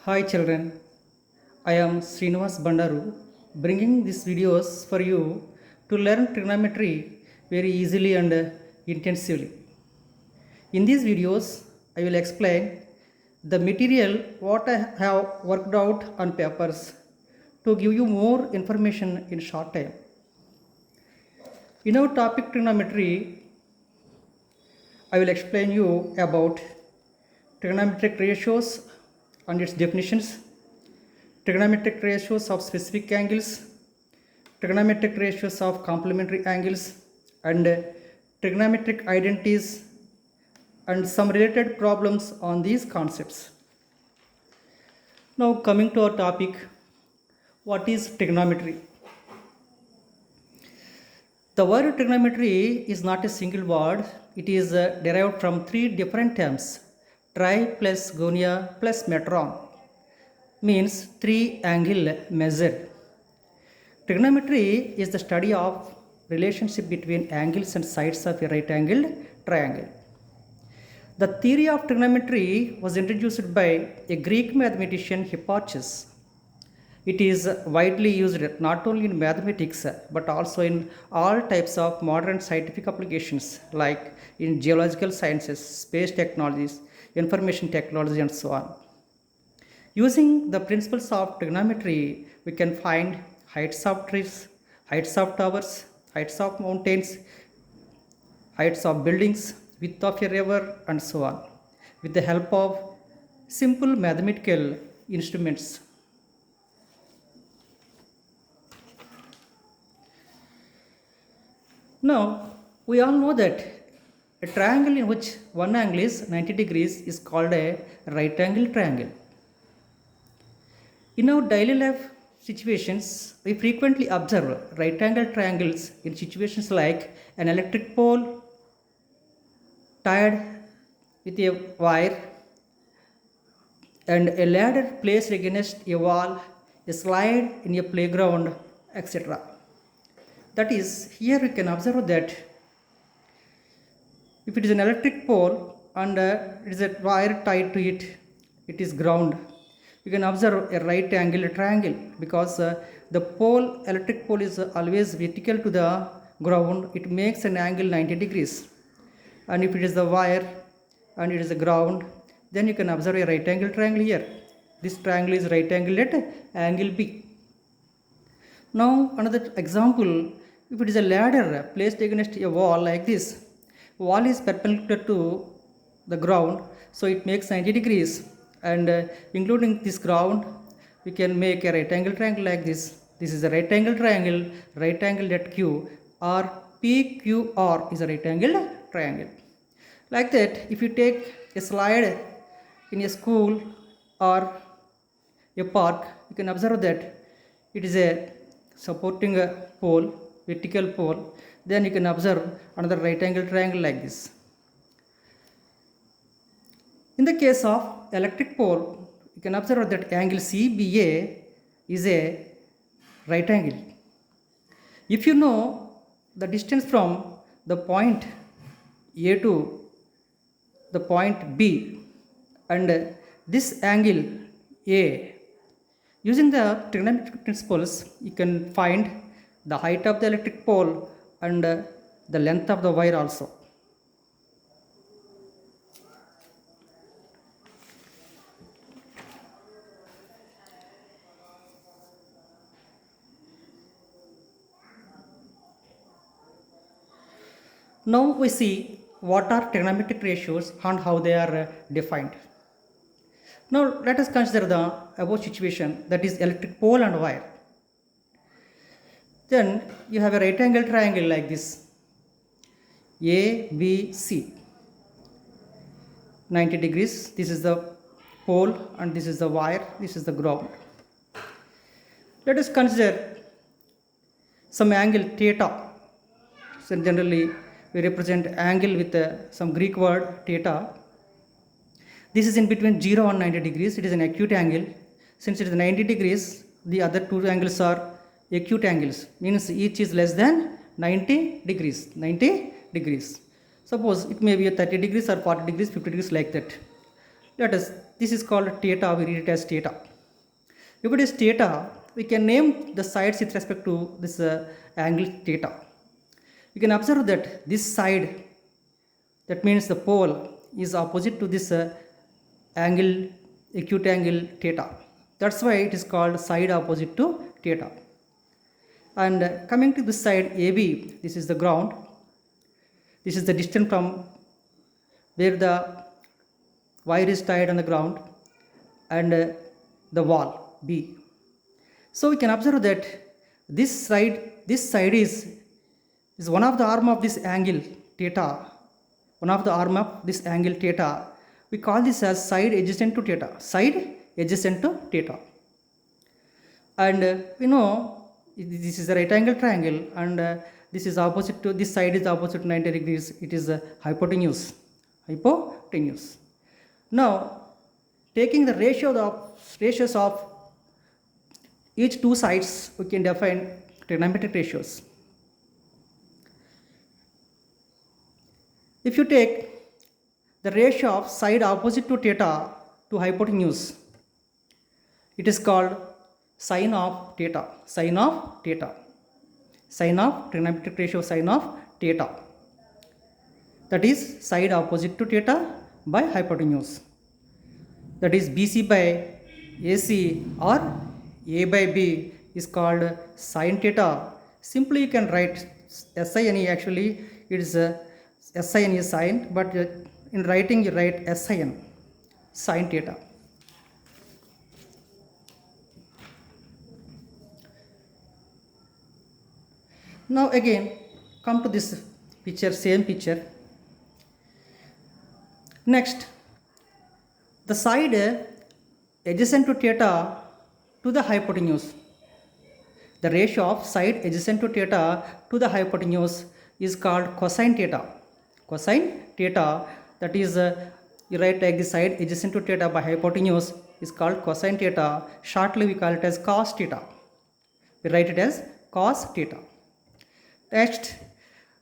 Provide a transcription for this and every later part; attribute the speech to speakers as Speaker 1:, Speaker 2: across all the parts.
Speaker 1: Hi children, I am Srinivas Bandaru bringing these videos for you to learn trigonometry very easily and intensively. In these videos, I will explain the material what I have worked out on papers to give you more information in short time. In our topic trigonometry, I will explain you about trigonometric ratios and its definitions, trigonometric ratios of specific angles, trigonometric ratios of complementary angles, and trigonometric identities, and some related problems on these concepts. Now, coming to our topic, what is trigonometry? The word trigonometry is not a single word, it is derived from three different terms: tri plus gonia plus metron, means three angle measure. Trigonometry is the study of relationship between angles and sides of a right angled triangle. The theory of trigonometry was introduced by a Greek mathematician Hipparchus. It is widely used not only in mathematics but also in all types of modern scientific applications like in geological sciences, space technologies, information technology, and so on. Using the principles of trigonometry, we can find heights of trees, heights of towers, heights of mountains, heights of buildings, width of a river, and so on, with the help of simple mathematical instruments. Now, we all know that a triangle in which one angle is 90 degrees is called a right angle triangle. In our daily life situations, we frequently observe right angle triangles in situations like an electric pole tied with a wire and a ladder placed against a wall, a slide in a playground, etc. That is, here we can observe that if it is an electric pole and it is a wire tied to it, it is ground. You can observe a right angle triangle because the electric pole is always vertical to the ground. It makes an angle 90 degrees. And if it is the wire and it is the ground, then you can observe a right angle triangle here. This triangle is right angle at angle B. Now another example, if it is a ladder placed against a wall like this, wall is perpendicular to the ground, so it makes 90 degrees, and including this ground, we can make a right angle triangle like this. This is a right angle triangle, right angle at Q, or PQR is a right angle triangle. Like that, if you take a slide in a school or a park, you can observe that it is a supporting a pole, vertical pole. Then you can observe another right angle triangle like this. In the case of electric pole, you can observe that angle CBA is a right angle. If you know the distance from the point A to the point B and this angle A, using the trigonometric principles, you can find the height of the electric pole and the length of the wire also. Now we see what are trigonometric ratios and how they are defined. Now let us consider the above situation, that is electric pole and wire. Then you have a right angle triangle like this, ABC, 90 degrees. This is the pole and this is the wire, this is the ground. Let us consider some angle theta. So generally we represent angle with some Greek word theta. This is in between 0 and 90 degrees. It is an acute angle. Since it is 90 degrees, the other two angles are acute angles, means each is less than 90 degrees. 90 degrees. Suppose it may be a 30 degrees or 40 degrees, 50 degrees, like that. Let us this is called theta, we read it as theta. If it is theta, we can name the sides with respect to this angle theta. You can observe that this side, that means the pole, is opposite to this angle, acute angle theta. That's why it is called side opposite to theta. And coming to this side AB, this is the ground. This is the distance from where the wire is tied on the ground and the wall B. So we can observe that this side is one of the arm of this angle theta. One of the arm of this angle theta. We call this as side adjacent to theta. Side adjacent to theta. And we know this is a right angle triangle, and this is opposite to, this side is opposite to 90 degrees. It is hypotenuse. Hypotenuse. Now, taking the ratios of each two sides, we can define trigonometric ratios. If you take the ratio of side opposite to theta to hypotenuse, it is called sine of theta. Sine of theta. Sine of trigonometric ratio sine of theta. That is side opposite to theta by hypotenuse. That is BC by AC or A by B is called sine theta. Simply you can write SINE. Actually it is SIN is sine, but in writing you write SIN, sine theta. Now again come to this picture, same picture. Next, the side adjacent to theta to the hypotenuse. The ratio of side adjacent to theta to the hypotenuse is called cosine theta. Cosine theta, that is you write like the side adjacent to theta by hypotenuse is called cosine theta. Shortly we call it as cos theta. We write it as cos theta. Next,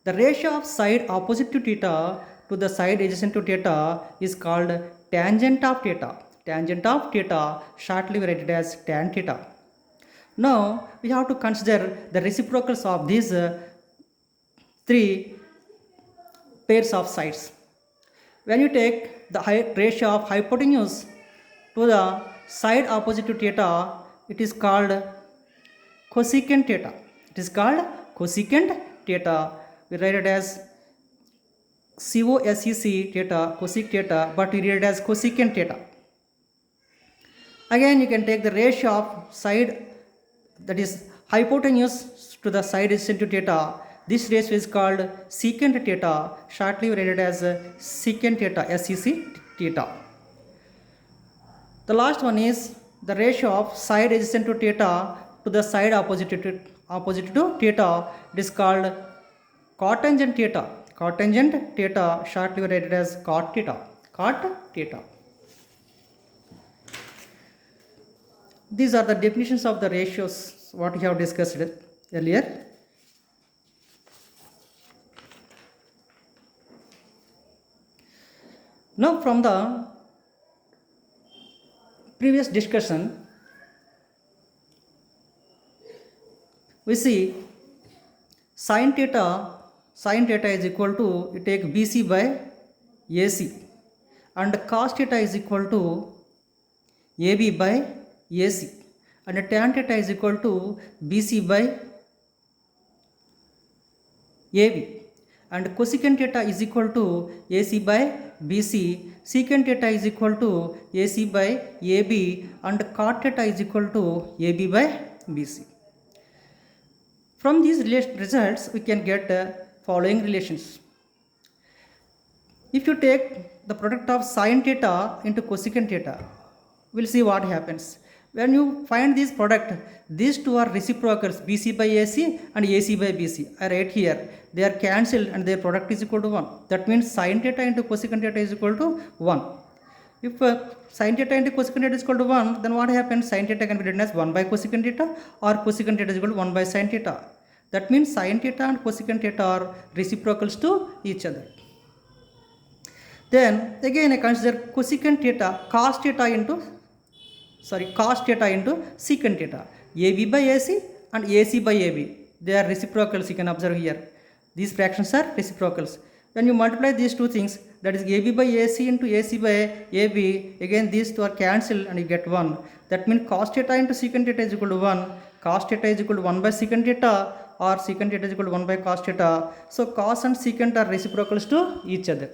Speaker 1: the ratio of side opposite to theta to the side adjacent to theta is called tangent of theta. Tangent of theta, shortly we write it as tan theta. Now we have to consider the reciprocals of these three pairs of sides. When you take the ratio of hypotenuse to the side opposite to theta, it is called cosecant theta. It is called cosecant theta. We write it as cosec theta, cosec theta, but we read it as cosecant theta. Again you can take the ratio of side, that is hypotenuse to the side adjacent to theta. This ratio is called secant theta. Shortly we write it as secant theta, SEC theta. The last one is the ratio of side adjacent to theta to the side opposite to theta. It is called cotangent theta. Cotangent theta, shortly we write it as cot theta. Cot theta. These are the definitions of the ratios what we have discussed earlier. Now from the previous discussion, we see sin theta is equal to, you take BC by AC, and cos theta is equal to AB by AC, and tan theta is equal to BC by AB, and cosecant theta is equal to AC by BC, secant theta is equal to AC by AB, and cot theta is equal to AB by BC. From these results we can get following relations. If you take the product of sin theta into cosecant theta, we'll see what happens. When you find this product, these two are reciprocals, BC by AC and AC by BC. I write here, they are cancelled and their product is equal to 1. That means sin theta into cosecant theta is equal to 1. If sin theta into cosecant theta is equal to 1, then what happens? Sin theta can be written as 1 by cosecant theta, or cosecant theta is equal to 1 by sin theta. That means sin theta and cosecant theta are reciprocals to each other. Then again I consider cosecant theta, cos theta into secant theta. AB by AC and AC by AB, they are reciprocals, you can observe here. These fractions are reciprocals. When you multiply these two things, that is AB by AC into AC by AB, again these two are cancelled and you get 1. That means cos theta into secant theta is equal to 1, cos theta is equal to 1 by secant theta, or secant theta is equal to 1 by cos theta. So cos and secant are reciprocals to each other.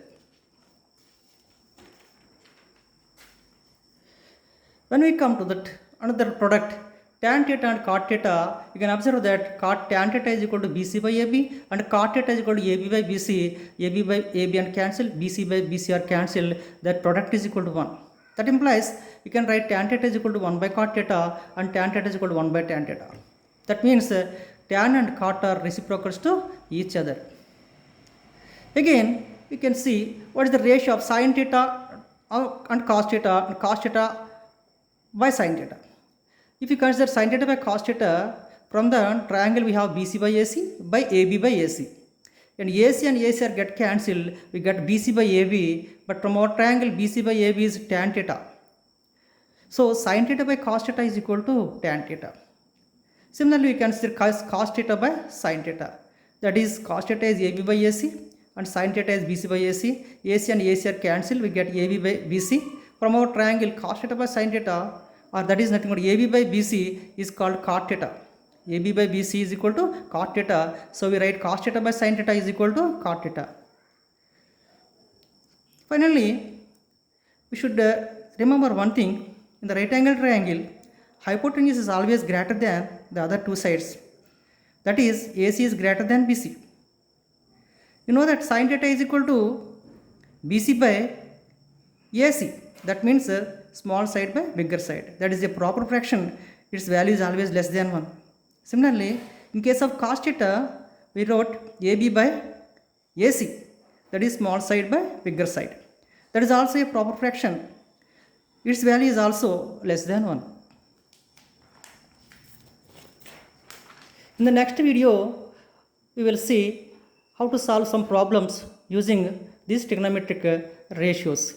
Speaker 1: When we come to that another product, tan theta and cot theta, you can observe that tan theta is equal to BC by AB and cot theta is equal to AB by BC. AB by AB and cancel, BC by BC are cancelled. That product is equal to 1. That implies you can write tan theta is equal to 1 by cot theta and tan theta is equal to 1 by tan theta. That means tan and cot are reciprocals to each other. Again, you can see what is the ratio of sin theta and cos theta by sin theta. If you consider sin theta by cos theta, from the triangle we have BC by AC by AB by AC. And AC and AC are get cancelled, we get BC by AB, but from our triangle BC by AB is tan theta. So sin theta by cos theta is equal to tan theta. Similarly, we consider cos theta by sin theta. That is cos theta is AB by AC and sin theta is BC by AC. AC and AC are cancelled, we get AB by BC. From our triangle cos theta by sin theta, or that is nothing but AB by BC is called cot theta. AB by BC is equal to cot theta. So we write cos theta by sin theta is equal to cot theta. Finally, we should remember one thing. In the right angle triangle, hypotenuse is always greater than the other two sides. That is, AC is greater than BC. You know that sin theta is equal to BC by AC. That means small side by bigger side. That is a proper fraction. Its value is always less than 1. Similarly, in case of cos theta, we wrote AB by AC. That is small side by bigger side. That is also a proper fraction. Its value is also less than 1. In the next video, we will see how to solve some problems using these trigonometric ratios.